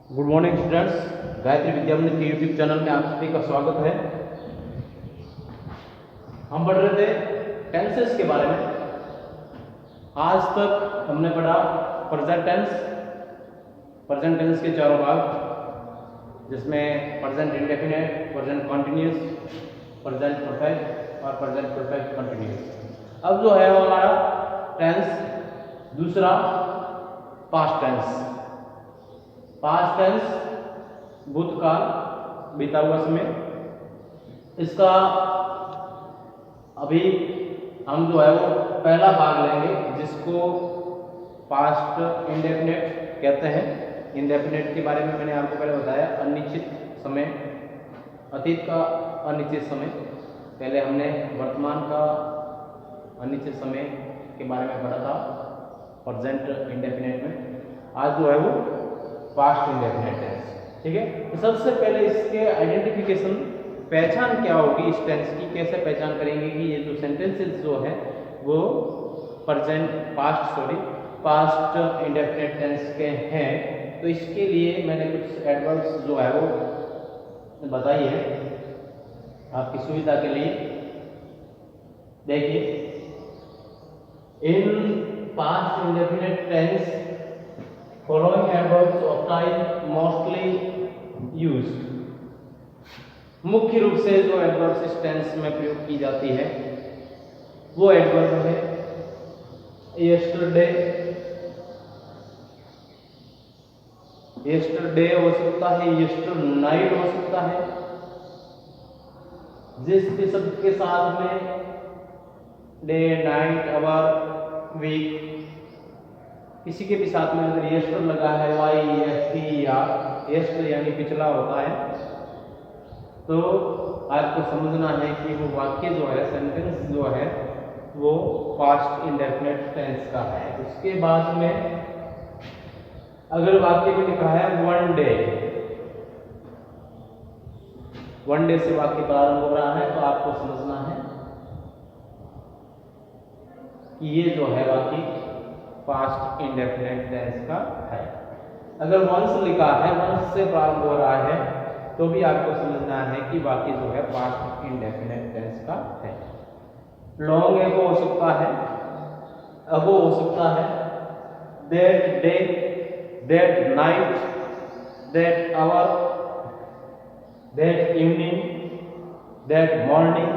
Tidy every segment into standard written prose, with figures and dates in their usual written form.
Good morning students, Gayatri Vidyamandir के YouTube channel में आप सभी का स्वागत है। हम पढ़ रहे थे टेंसेस के बारे में। आज तक हमने पढ़ा प्रेजेंट टेंस के चारों भाग, जिसमें present indefinite, present continuous, present perfect और प्रेजेंट परफेक्ट कंटिन्यूस। अब जो है वो हमारा टेंस दूसरा पास्ट टेंस भूतकाल, बीता हुआ समय। इसका अभी हम जो है वो पहला भाग लेंगे, जिसको पास्ट इंडेफिनिट कहते हैं। इंडेफिनिट के बारे में मैंने आपको पहले बताया, अनिश्चित समय, अतीत का अनिश्चित समय। पहले हमने वर्तमान का अनिश्चित समय के बारे में पढ़ा था प्रेजेंट इंडेफिनिट में। आज जो है वो पास्ट इंडेफिनिट टेंस, ठीक है। तो सबसे पहले इसके आइडेंटिफिकेशन, पहचान क्या होगी इस टेंस की, कैसे पहचान करेंगे कि ये जो सेंटेंसेस जो है वो पास्ट इंडेफिनिट टेंस के हैं। तो इसके लिए मैंने कुछ एडवर्ब्स जो है वो बताई है आपकी सुविधा के लिए। देखिए, in past indefinite tense following adverbs of time mostly used। मुख्य रूप से जो एडवर्ब्स इस टेंस में प्रयोग की जाती है वो एडवर्ब है यस्टरडे हो सकता है, यस्टरनाइट हो सकता है। जिस भी शब्द के साथ में डे, नाइट, आवर, वीक, किसी के भी साथ में अगर यस्टर लगा है, YEST या यस्टर यानी पिछला होता है, तो आपको समझना है कि वो वाक्य जो है, सेंटेंस जो है वो पास्ट इंडेफिनिट टेंस का है। उसके बाद में अगर वाक्य में लिखा है वन डे से वाक्य प्रारंभ हो रहा है, तो आपको समझना है कि ये जो है वाक्य पास्ट इंडेफिनिट टेंस का है। अगर वंस लिखा है, वंस से प्रारंभ हो रहा है, तो भी आपको समझना है कि वाक्य जो है पास्ट इंडेफिनिट टेंस का है। लॉन्ग एगो हो सकता है, अगो हो सकता है, that day, that night, that hour, that evening, that morning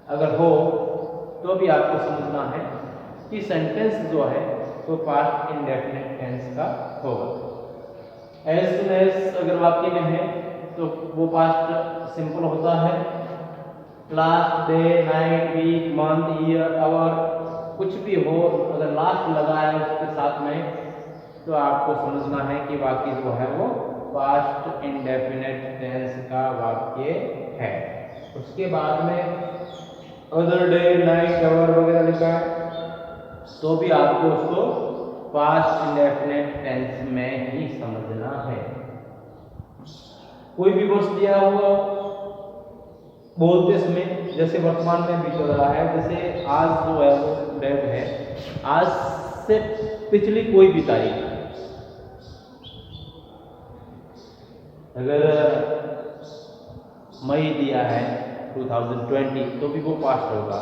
अगर हो तो भी आपको समझना है कि सेंटेंस जो है वो पास्ट इंडेफिनिट टेंस का होगा। एज सुन एज अगर वाक्य में है तो वो पास्ट सिंपल होता है। Last, day, night, week, month, year, hour, कुछ भी हो, अगर लास्ट लगा है उसके साथ में, तो आपको समझना है कि वाक्य जो है वो पास्ट इंडेफिनिट टेंस का वाक्य है। उसके बाद में अदर, डे, नाइट, आवर वगैरह लिखा है, तो भी आपको उसको पास्ट इंडेफिनिट टेंस में ही समझना है। कोई भी वस्तु दिया हुआ बोलते समय, जैसे वर्तमान में भी चल रहा है, जैसे आज जो है वो डेट है, आज से पिछली कोई भी तारीख, अगर मई दिया है 2020, तो भी वो पास्ट होगा,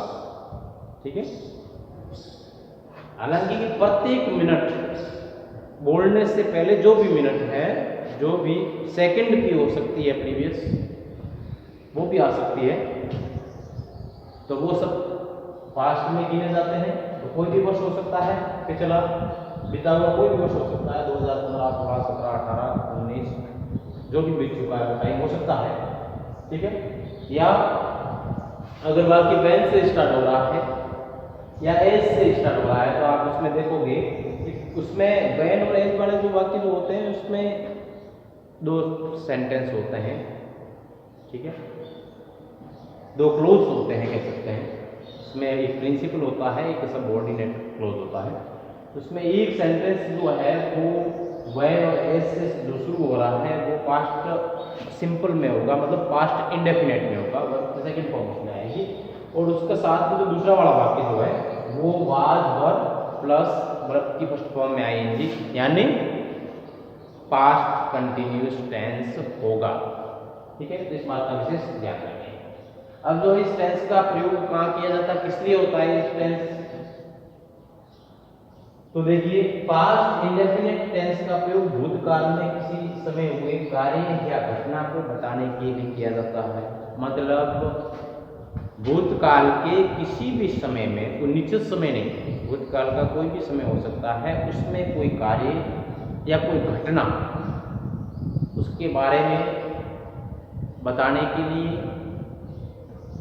ठीक है। हालांकि प्रत्येक मिनट बोलने से पहले जो भी मिनट है, जो भी सेकंड की हो सकती है प्रीवियस, वो भी आ सकती है, तो वो सब पास्ट में गिने जाते हैं। तो कोई भी वर्ष हो सकता है, पिछला बीता हुआ कोई भी वर्ष हो सकता है, 2015, 16, 17, 18, 19, जो भी बीत चुका है वो टाइम हो सकता है, ठीक है। या अगर वाक्य वैन से स्टार्ट हो रहा है या एज से स्टार्ट हो रहा है, तो आप उसमें देखोगे कि उसमें वैन और एज वाले जो वाक्य जो होते हैं उसमें दो सेंटेंस होते हैं, ठीक है, दो क्लोज होते हैं कह सकते हैं। उसमें एक प्रिंसिपल होता है, एक सबऑर्डिनेट क्लोज होता है। उसमें एक सेंटेंस जो है वो वैन और एज से जो शुरू हो रहा है वो पास्ट सिंपल में होगा, मतलब पास्ट इंडेफिनिट में होगा, सेकंड फॉर्म में आएगी। और उसके साथ में जो दूसरा वाला वाक्य जो है वो वाज, वर प्लस वर्ब की फर्स्ट फॉर्म में आएंगी, यानी पास्ट कंटिन्यूस टेंस होगा। ठीक है, तो इस बात का विशेष ध्यान रखें। अब जो इस टेंस का प्रयोग कहाँ किया जाता है, किस लिए होता है इस टेंस, तो देखिए पास्ट इंडेफिनिट टेंस का प्रयोग भूतकाल में किसी समय हुए कार्य या घटना को बताने के लिए किया जाता है। मतलब भूतकाल के किसी भी समय में, कोई निश्चित समय नहीं, भूतकाल का कोई भी समय हो सकता है, उसमें कोई कार्य या कोई घटना उसके बारे में बताने के लिए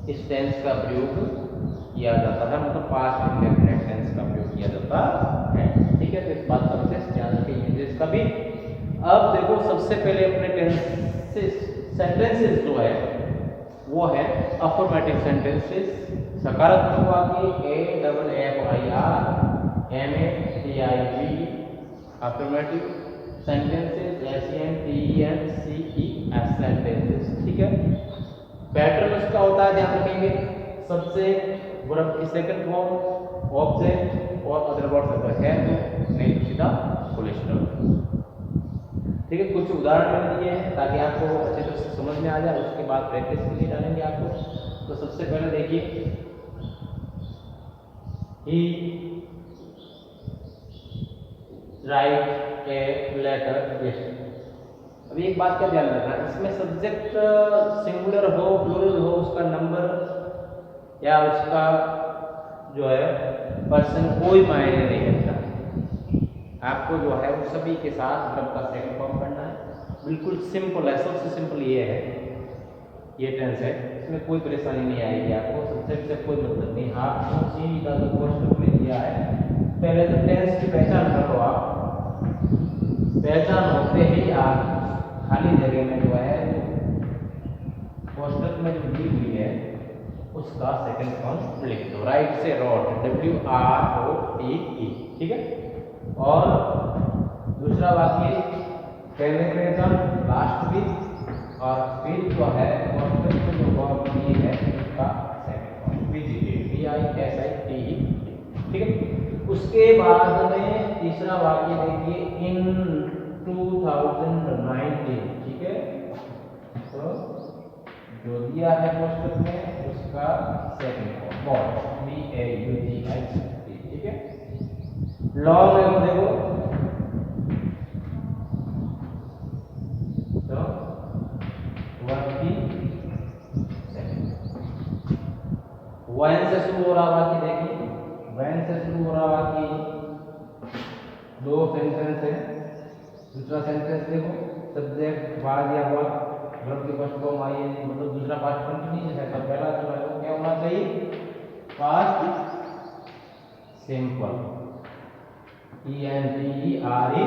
इस टेंस का प्रयोग किया जाता है। मतलब पास्ट इंडेफिनिट टेंस का प्रयोग किया जाता है। ठीक है, तो इस बात का विशेष ध्यान रखिए इसका भी। अब देखो सबसे पहले अपने टेंसेस सेंटेंसेस जो है वो है अफर्मेटिव सेंटेंसेस, सकारात्मक वाक्य AFFIR MATIV, affirmative sentences SENTENCES sentences. ठीक है, पैटर्न उसका होता है, ध्यान रखेंगे, सब्जेक्ट, वर्ब की सेकंड फॉर्म, ऑब्जेक्ट और अदर वर्ड्स अगर है तो नहीं तो सीधा फुल स्टॉप। ठीक है, कुछ उदाहरण मैंने दिए हैं ताकि आपको अच्छे तरह से समझ में आ जाए, उसके बाद प्रैक्टिस के लिए डालेंगे आपको। तो सबसे पहले देखिए ही राइट ए लेटर यस्टरडे। अभी एक बात का ध्यान रखना, इसमें सब्जेक्ट सिंगुलर हो प्लूरल हो, उसका नंबर या उसका जो है पर्सन कोई मायने नहीं रखता। आपको जो है वो सभी के साथ वर्ब का सेकंड फॉर्म करना है। बिल्कुल सिंपल है, सबसे सिंपल ये है, ये टेंस है, इसमें कोई परेशानी नहीं आएगी आपको, सब्जेक्ट से कोई मतलब नहीं। आपको सीधा जो पोस्ट में दिया है, पहले तो टेंस की पहचान करो आप, पहचान होते ही आप खाली जगह में जो है पोस्टर में जो दी हुई है उसका सेकंड फॉर्म लिख दो। राइट से रोट, WROTE। ठीक है, और दूसरा वाक्य पहले पहचान लास्ट विद, और फिर जो है पोस्टर में जो वर्ब दी है उसका सेकंड फॉर्म विजिटेड, VISITE। ठीक है, उसके बाद में तीसरा वाक्य देखिए इन 2019। ठीक है, तो जो दिया है पोस्टर में उसका सेकंड फॉर्म BAUTICT। ठीक है, लॉन्ग है वो देखो, तो वर्ब की वैन से शुरू हो रहा वाक्य देखिए, वैन से शुरू हो रहा वाक्य दो सेंटेंस है। दूसरा सेंटेंस देखो, सब्जेक्ट बाद या वर्ब, वर्ब की फर्स्ट फॉर्म आई है, मतलब दूसरा पास्ट कंटिन्यूअस है, तो पहला जो है वो क्या होना चाहिए, पास्ट सिंपल, ENTERED।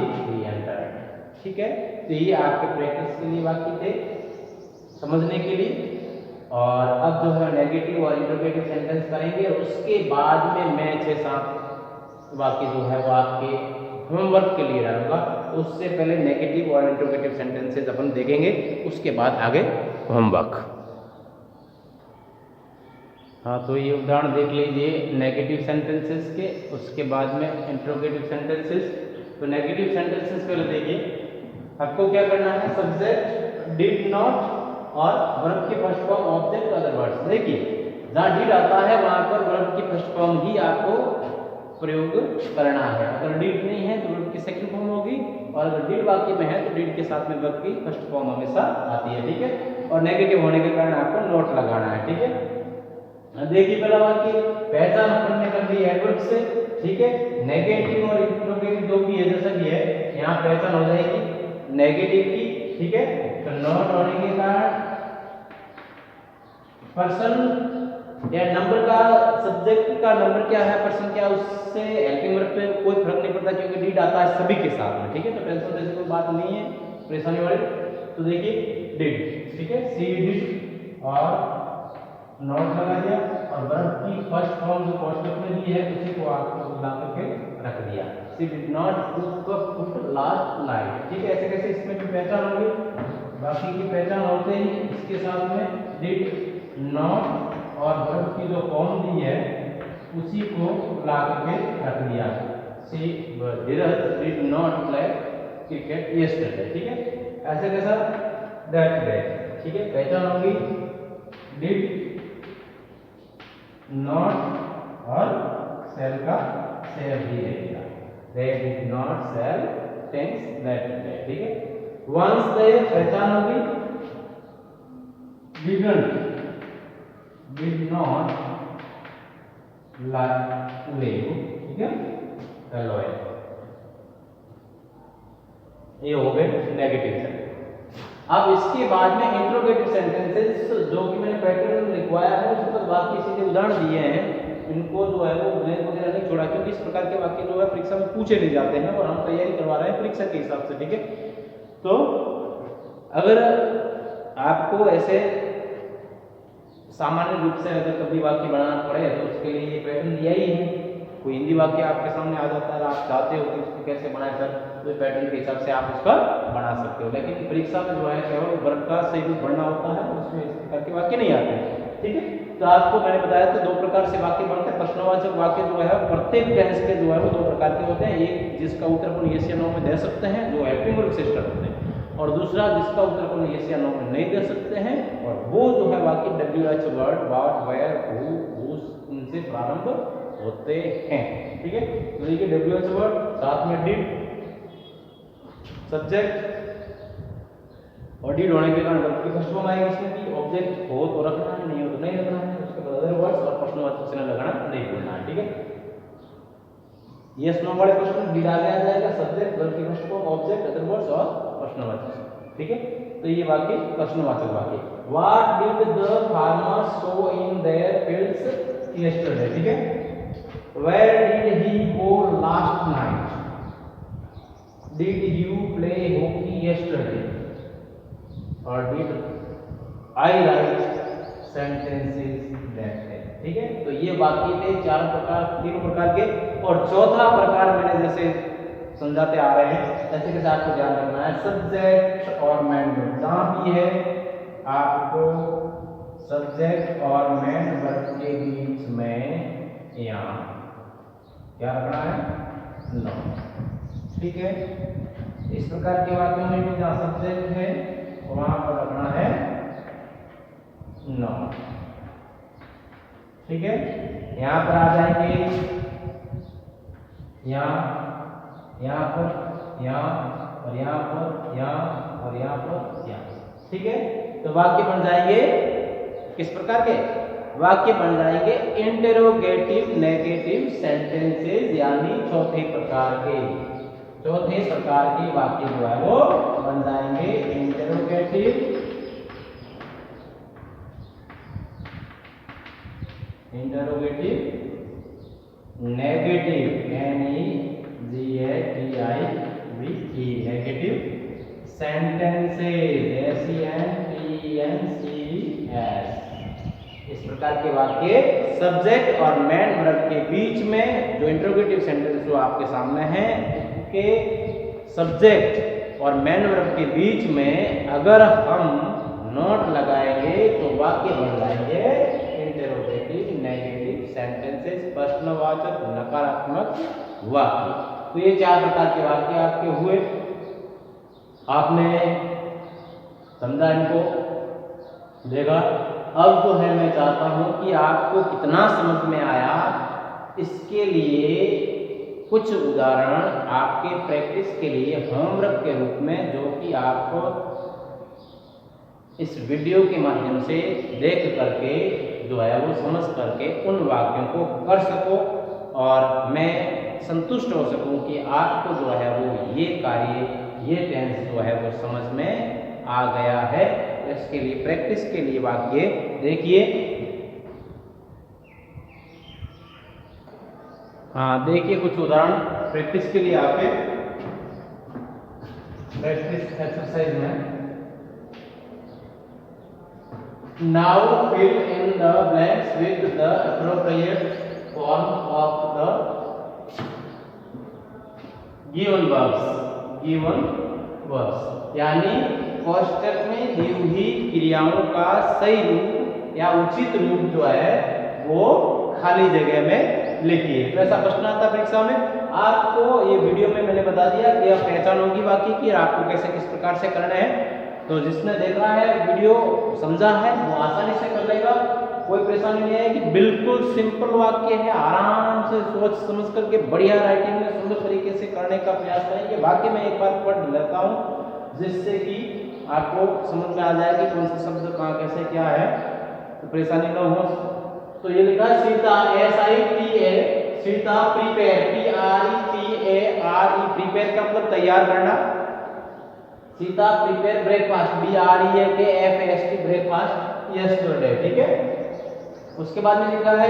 ठीक है, तो ये आपके प्रैक्टिस के लिए वाक्य थे, समझने के लिए। और अब जो है नेगेटिव और इंटरोगेटिव सेंटेंस करेंगे, उसके बाद में मैं 6-7 वाक्य जो है वो आपके होमवर्क के लिए डालूंगा। उससे पहले नेगेटिव और इंटरोगेटिव सेंटेंसेस अपन देखेंगे, उसके बाद आगे होमवर्क। हाँ, तो ये उदाहरण देख लीजिए नेगेटिव सेंटेंसेस के, उसके बाद में इंटरोगेटिव सेंटेंसेस। तो नेगेटिव सेंटेंसेस पहले देखिए, आपको क्या करना है, सब्जेक्ट डिड नॉट और वर्ब की first form object other words. देखिए जहाँ डिड आता है वहां पर वर्ब की फर्स्ट फॉर्म ही आपको प्रयोग करना है। अगर डिड नहीं है तो वर्ब की सेकंड फॉर्म होगी, और अगर डिड वाक्य में है तो डिड के साथ में वर्ब की फर्स्ट फॉर्म हमेशा आती है। ठीक है, और नेगेटिव होने के कारण आपको नोट लगाना है। ठीक है, देखिए पहला वाक्य पहचान अपन ने कर दी एडवर्ब से। ठीक है, नेगेटिव और इंटरोगेटिव दो की है, जैसा कि है यहाँ पहचान हो जाएगी नेगेटिव की। ठीक है, तो नॉट होने के कारण पर्सन या नंबर का, सब्जेक्ट का नंबर क्या है, पर्सन क्या, उससे हेल्पिंग वर्ब पे कोई फर्क नहीं पड़ता क्योंकि डिड आता है सभी के साथ में। ठीक है, तो टेंशन जैसे कोई बात नहीं है परेशानी वाली। तो देखिए डिड, ठीक है, सी डिड और नॉट लगा दिया, और वर्ब की फर्स्ट फॉर्म जो कोष्ठक में दी है उसी को आपको ला करके रख दिया, she did not cook last night. ठीक है, ऐसे कैसे इसमें भी पहचान होगी, बाकी की पहचान होते ही इसके साथ में डिड नॉट और वर्ब की जो फॉर्म दी है उसी को ला करके रख दिया, she did not play cricket yesterday, ठीक है। ऐसे कैसा दैट डे, ठीक है। पहचान होगी डिड नॉट और सेल का सेल ही रहेगा, they did not sell things that day, ठीक है। वंस दे पहचान होगी did not leave, ठीक है। alone, ये हो गए नेगेटिव सेंटेंस। अब इसके बाद में इंट्रोगेटिव सेंटेंसेस जो कि मैंने पैटर्न में लिखवाया है उसके बाद बाकी सीधे उदाहरण दिए हैं, इनको जो है वो ब्लैंक वगैरह नहीं छोड़ा, क्योंकि इस प्रकार के वाक्य जो है परीक्षा में पूछे नहीं जाते हैं और हम तैयारी करवा रहे हैं परीक्षा के हिसाब से, ठीक है। तो अगर आपको ऐसे सामान्य रूप से अगर कभी वाक्य बनाना पड़े तो उसके लिए ये पैटर्न दिया ही है। कोई हिंदी वाक्य आपके सामने आ जाता है, आप चाहते हो कि उसको कैसे बनाए सर, तो पैटर्न के हिसाब से आप उसका बना सकते हो। लेकिन परीक्षा में जो है केवल वर्ग का सही रूप बढ़ना होता है, उसमें इस प्रकार के वाक्य नहीं आते, ठीक है। तो आपको मैंने बताया था दो प्रकार से वाक्य बनते हैं। प्रश्नवाचक वाक्य जो है प्रत्येक टेंस के जो है वो दो प्रकार के होते हैं, एक जिसका उत्तर अपन यस या नो में दे सकते हैं जो हेल्पिंग वर्ब से स्टार्ट होते हैं, और दूसरा जिसका उत्तर अपन यस या नो में नहीं दे सकते हैं, और वो जो है वाक्य WH word, what, where, who, whose इनसे प्रारंभ होते हैं, ठीक है। तो देखिए WH वर्ड साथ में डिड सब्जेक्ट, और डिड होने के कारण वर्ब की फर्स्ट फॉर्म आएगी इसमें कि ऑब्जेक्ट हो तो रखना है, नहीं हो तो नहीं रखना है, उसके बाद अदर वर्ड्स और प्रश्नवाचक चिन्ह लगाना नहीं भूलना है, ठीक है। यस नो वाले क्वेश्चन डिड आगे आ जाएगा, सब्जेक्ट, वर्ब की first form, object, other words और प्रश्नवाचक, ठीक है। तो ये वाक्य प्रश्नवाचक वाक्य। What did the farmers sow in their fields yesterday, ठीक है। Where did he go last night, did you play hockey yesterday, और did I write sentences that day, ठीक है। तो ये वाक्य थे चार प्रकार, तीन प्रकार के, और चौथा प्रकार मैंने जैसे समझाते आ रहे हैं ऐसे के साथ को ध्यान रखना है, सब्जेक्ट और मेन वर्ब। जहां भी है आपको सब्जेक्ट और मेन वर्ब के बीच में यहाँ क्या रखना है, नो, ठीक है। इस प्रकार के वाक्यों में भी जहां सब्जेक्ट है वहां पर रखना है नो, ठीक है। यहां पर आ जाएंगे यहाँ पर, यहाँ और यहाँ पर, यहाँ और यहाँ पर, यहाँ, ठीक है। तो वाक्य बन जाएंगे किस प्रकार के, वाक्य बन जाएंगे इंटेरोगेटिव नेगेटिव सेंटेंसेस, यानी चौथे प्रकार के वाक्य जो है वो बन जाएंगे interrogative negative, NEGATIVE negative sentences, SENTENCES। इस प्रकार के वाक्य सब्जेक्ट और मेन वर्ब के बीच में जो इंट्रोगेटिव सेंटेंस जो आपके सामने है उसके सब्जेक्ट और मेन वर्ब के बीच में अगर हम नोट लगाएंगे तो वाक्य बन जाएंगे इंटेरोगेटिव नेगेटिव सेंटेंसेस, प्रश्नवाचक नकारात्मक वाक्य। तो ये चार प्रकार के वाक्य आपके हुए, आपने समझा इनको, देखा। अब जो है मैं चाहता हूं कि आपको कितना समझ में आया, इसके लिए कुछ उदाहरण आपके प्रैक्टिस के लिए होमवर्क के रूप में, जो कि आप इस वीडियो के माध्यम से देख करके जो है वो समझ करके उन वाक्यों को कर सको, और मैं संतुष्ट हो सकूं कि आपको जो है वो ये कार्य, ये टेंस जो है वो समझ में आ गया है। इसके लिए प्रैक्टिस के लिए वाक्य देखिए, हाँ देखिए कुछ उदाहरण प्रैक्टिस के लिए आपके प्रैक्टिस एक्सरसाइज में। Now fill in the blanks with the appropriate form of the given verbs, यानी कोष्टक में दी हुई क्रियाओं का सही रूप या उचित रूप जो है वो खाली जगह में लिखिए। तो ऐसा प्रश्न आता है परीक्षा में। आपको ये वीडियो में मैंने बता दिया कि आप पहचान होगी वाक्य की और आपको कैसे किस प्रकार से करना है। तो जिसने देखा है वीडियो समझा है वो आसानी से कर लेगा, कोई परेशानी नहीं आएगी। बिल्कुल सिंपल वाक्य है, आराम से सोच समझ करके बढ़िया राइटिंग में सुंदर तरीके से करने का प्रयास करेंगे। वाक्य में एक बार पढ़ लेता हूँ जिससे कि आपको समझ में आ जाएगी कौन से शब्द कहाँ कैसे क्या है, तो परेशानी न हो। तो ये लिखा Sita, SITA, Sita prepare, PREPARE, prepare का मतलब तैयार करना। Sita prepare breakfast, BREAKFAST, breakfast yesterday, ठीक है। उसके बाद में लिखा है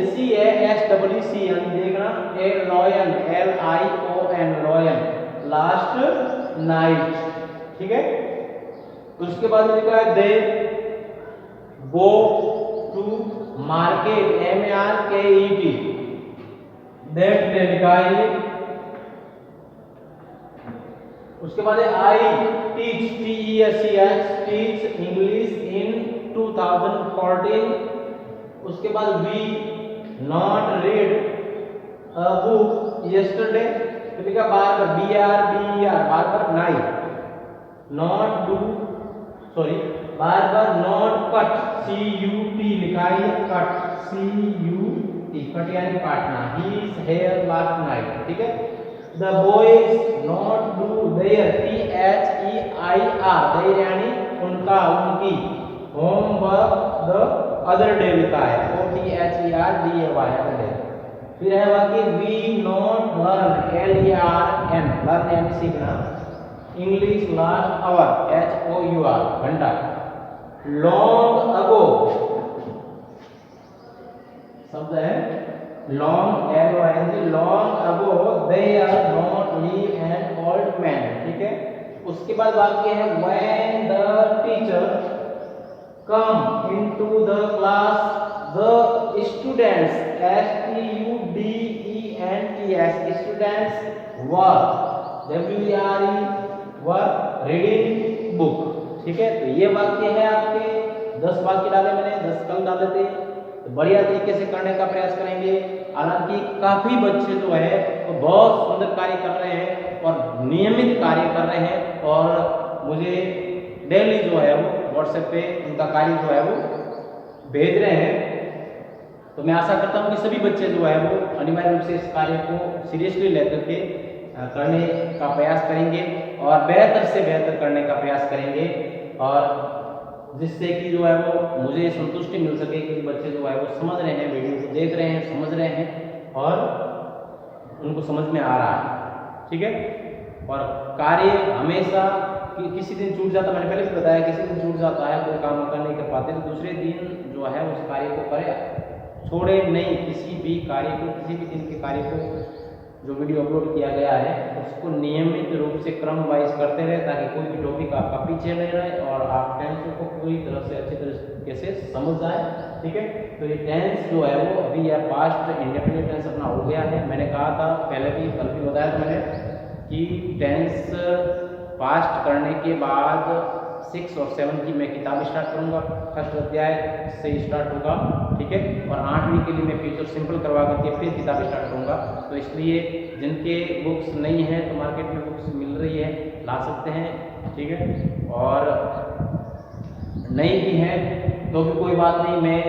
CASWC, यानी देखना, a lion, LION, lion, last night, ठीक है। उसके बाद में लिखा है they go to market, MARKET, that day लिखा है। उसके बाद I teach, TEACH, teach English in 2014। उसके बाद we not read a book yesterday, तो लिखा बार बार BRBER, बार बार नाइट, नॉट डू, सॉरी बार बार नॉट कट, CUT लिखा है, कट, CUT, कट यानी काटना, हिज हेयर लास्ट नाइट, ठीक है। The boys not do there, THEIR, there यानी उनका, उनकी, होमवर्क द अदर डे लिखा है, OTHERDAY, अदर डे। फिर है वाक्य we not learn, LERN, learn यानी सीखना, इंग्लिश लास्ट आवर, HOUR, घंटा। लॉन्ग अगो शब्द है, long, LONG, long ago they are not live an old man, ठीक है। उसके बाद वाक्य है when the teacher come into the class the students, STUDENTS, students were reading book, ठीक है। तो ये वाक्य है आपके, 10 वाक्य डाले मैंने, 10 कल डाले थे। तो बढ़िया तरीके से करने का प्रयास करेंगे। हालांकि काफी बच्चे जो है वो बहुत सुंदर कार्य कर रहे हैं और नियमित कार्य कर रहे हैं और मुझे डेली जो है वो व्हाट्सएप पे उनका कार्य जो है वो भेज रहे हैं। तो मैं आशा करता हूँ कि सभी बच्चे जो है वो अनिवार्य रूप से इस कार्य को सीरियसली लेकर के करने का प्रयास करेंगे और बेहतर से बेहतर करने का प्रयास करेंगे, और जिससे कि जो है वो मुझे संतुष्टि मिल सके कि बच्चे जो है वो समझ रहे हैं, वीडियो को देख रहे हैं, समझ रहे हैं और उनको समझ में आ रहा है, ठीक है। और कार्य हमेशा किसी दिन छूट जाता, मैंने पहले भी बताया, किसी दिन छूट जाता है, कोई काम कर नहीं कर पाते, तो दूसरे दिन जो है उस कार्य को करें, छोड़े नहीं किसी भी कार्य को, किसी भी दिन के कार्य को जो वीडियो अपलोड किया गया है उसको नियमित रूप से क्रम वाइज करते रहे, ताकि कोई भी टॉपिक आपका पीछे नहीं रहे और आप टेंस को पूरी तरह से अच्छी तरीके से समझ जाए, ठीक है। तो ये टेंस जो है वो अभी यह पास्ट इंडेफिनिट टेंस अपना हो गया है। मैंने कहा था पहले भी, कल भी बताया था मैंने कि टेंस पास्ट करने के बाद 6 और 7 की मैं किताब स्टार्ट करूंगा, फर्स्ट अध्याय से स्टार्ट होगा, ठीक है। और 8वीं के लिए मैं फ्यूचर सिंपल करवा करके फिर किताब स्टार्ट करूंगा। तो इसलिए जिनके बुक्स नहीं हैं तो मार्केट में बुक्स मिल रही है, ला सकते हैं, ठीक है। और नहीं भी हैं तो भी कोई बात नहीं, मैं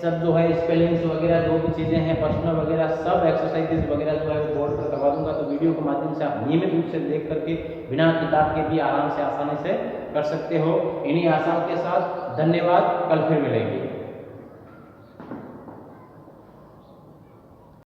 सब जो है स्पेलिंग्स वगैरह जो भी चीज़ें हैं, पर्सनल वगैरह सब एक्सरसाइजेज वगैरह जो है वो बोर्ड पर करवा दूंगा। तो वीडियो के माध्यम से आप नियमित रूप से देख करके बिना किताब के भी आराम से आसानी से कर सकते हो। इन्हीं आसान के साथ धन्यवाद, कल फिर मिलेंगे।